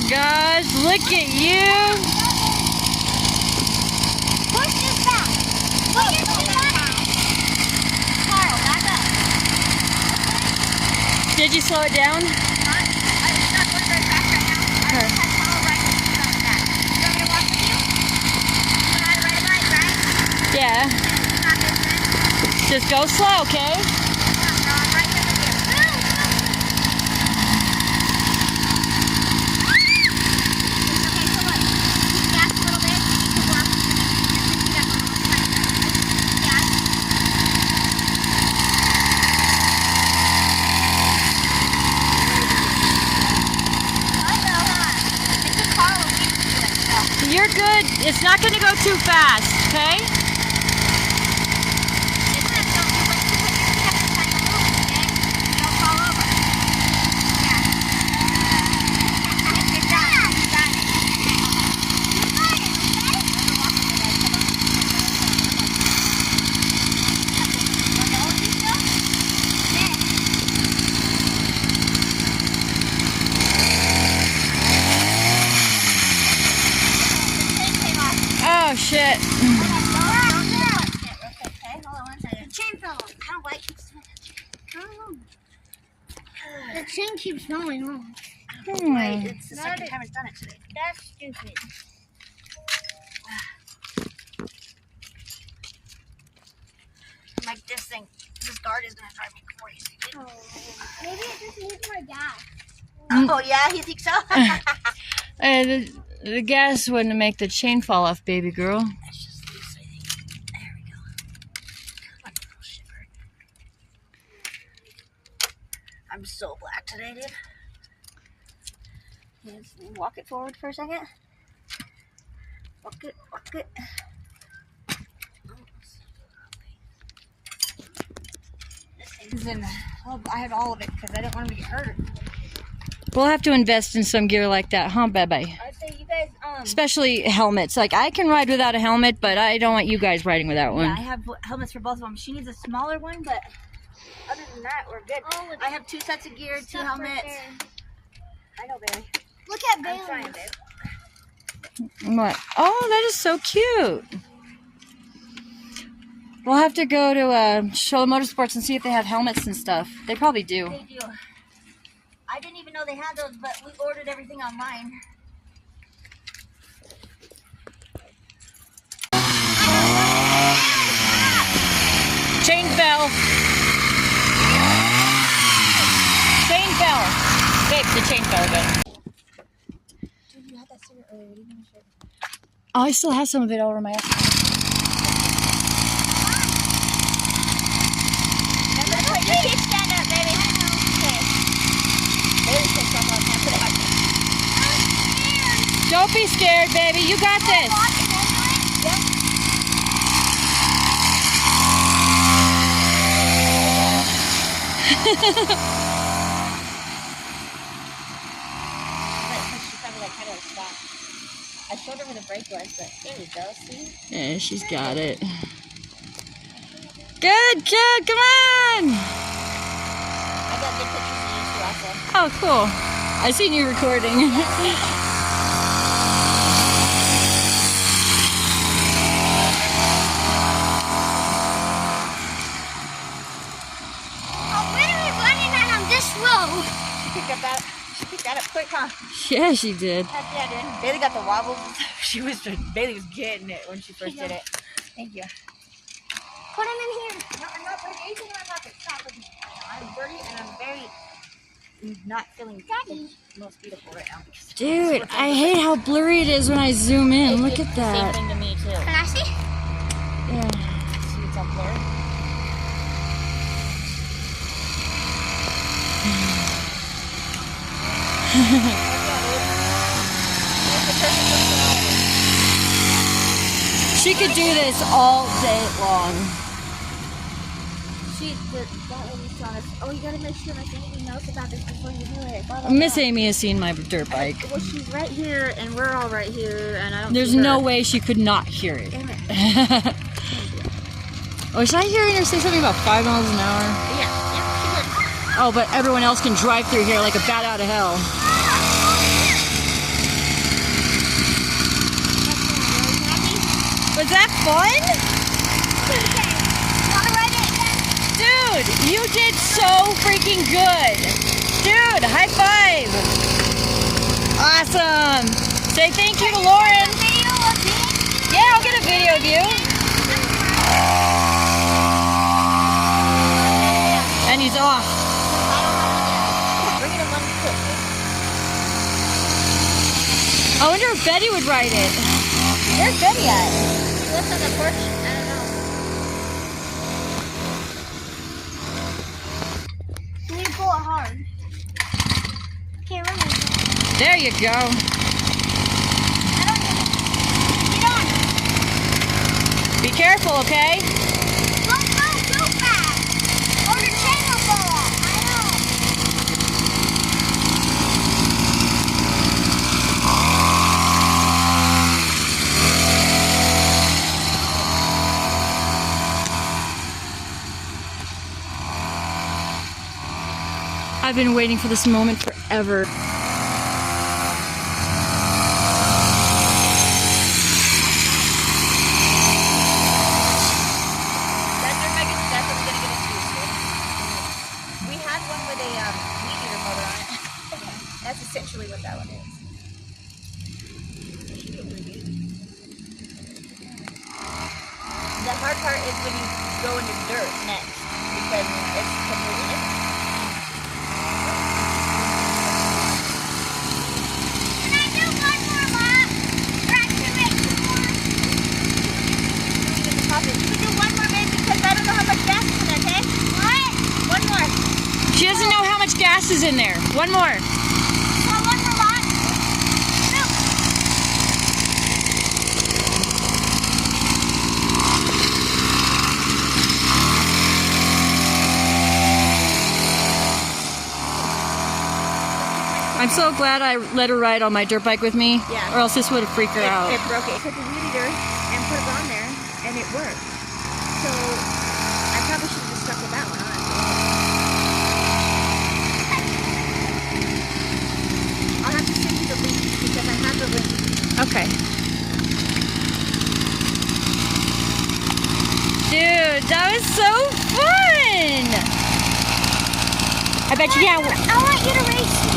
my gosh, look at you. Push this back. Push this back. Carl, back up. Did you slow it down? I'm not going very fast right now. I just had Carl right with you on the back. You want me to walk with you? You know how to ride a bike, right? Yeah. You got this, man. Just go slow, okay? No, I'm right there with you. Okay, so look. Keep gas a little bit. Keep walking. Keep gas a little bit. Gas. I know, huh? It took Carl a week to do it, so. You're good. It's not going to go too fast, okay? It's good. Don't you like to put your feet up and kind of move, okay? Don't fall over. Yeah. Good job. You got it. You got it, okay? Walk with me, guys. Come on. Want to hold you still? Okay. The chain came off. Oh, shit. Chain fell off. I don't like it. I don't know. The chain keeps falling off. Hmm. It's the second time it's done it today. That's stupid. Like this thing, this guard is gonna drive me crazy. Oh, maybe it just needs more gas. Oh yeah, you think so? The gas wouldn't make the chain fall off, baby girl. That's just loose, I think. There we go. Come on, little shipper. I'm so black today, dude. Let's walk it forward for a second. Walk it, walk it. This thing's in. Oh, I have all of it because I didn't want him to get hurt. We'll have to invest in some gear like that, huh, Bebe? I'd say you guys, Especially helmets. Like, I can ride without a helmet, but I don't want you guys riding without one. yeah, I have helmets for both of them. She needs a smaller one, but other than that, we're good. I have 2 sets of gear, 2 helmets. I know, baby. Look at Bailey. I'm trying, babe. What? Oh, that is so cute. We'll have to go to Show Motorsports and see if they have helmets and stuff. They probably do. They do. I didn't even know they had those, but we ordered everything online. Chain fell. Chain fell. Babe, the chain fell again. Dude, you had that cigarette earlier. What are you going to show? Oh, I still have some of it over my ass. Remember, put your feet stand up, baby. Okay. Bailey's gonna stop on that. Put it back. Don't be scared, baby. You got this. I showed her where the brake was, but there we go, see? Yeah, she's got it. Good kid, come on! I got good pictures of you too, also. Oh, cool. I seen you recording. She picked that up quick, huh? Yeah, she did. Yeah, dude. Bailey got the wobbles. Bailey was getting it when she first did it. Thank you. Put him in here. No, I'm not putting anything in my pocket. Stop. I'm dirty and I'm very not feeling the most beautiful right now. Dude, I hate how blurry it is when I zoom in. Look at that. Same thing to me too. Can I see? Yeah. See, it's all blurry. She could do this all day long. That lady's telling us, oh, you gotta make sure my family knows about this before you do it. Blah, blah, Miss blah. Amy has seen my dirt bike. Well, she's right here, and we're all right here, and I don't There's see her. no way she could not hear it. Damn it. Was I hearing her say something about 5 miles an hour? Yeah, she would. Oh, but everyone else can drive through here like a bat out of hell. Was that fun? Okay. Wanna ride it again? Dude, you did so freaking good. Dude, high five. Awesome. Say thank you to Lauren. Video of me? Yeah, I'll get a video of you. And he's off. Bring it in one clip. I wonder if Betty would ride it. Where's Betty at? She lives on the porch. I don't know. You need to pull it hard. Okay, remember. There you go. I don't need it. Get on. Be careful, okay? Don't go too fast. Or the chain will go off. I know. I've been waiting for this moment forever. That's what we're gonna get into. We had one with a weed eater motor on it. That's essentially what that one is. The hard part is when you go into dirt next because it's completely different. Can I do one more lap? Or actually make two more? You can do one more maybe because I don't know how much gas is in there, okay? What? One more. She doesn't know how much gas is in there. One more. One more lap? No. I'm so glad I let her ride on my dirt bike with me. Yeah. Or else this would have freaked her out. It broke it. It took the weed eater and put it on there, and it worked. So I probably should have just stuck with that one, honestly. I'll have to send you the link because I have the link. Okay. Dude, that was so fun! I bet you can't. I want you to race me.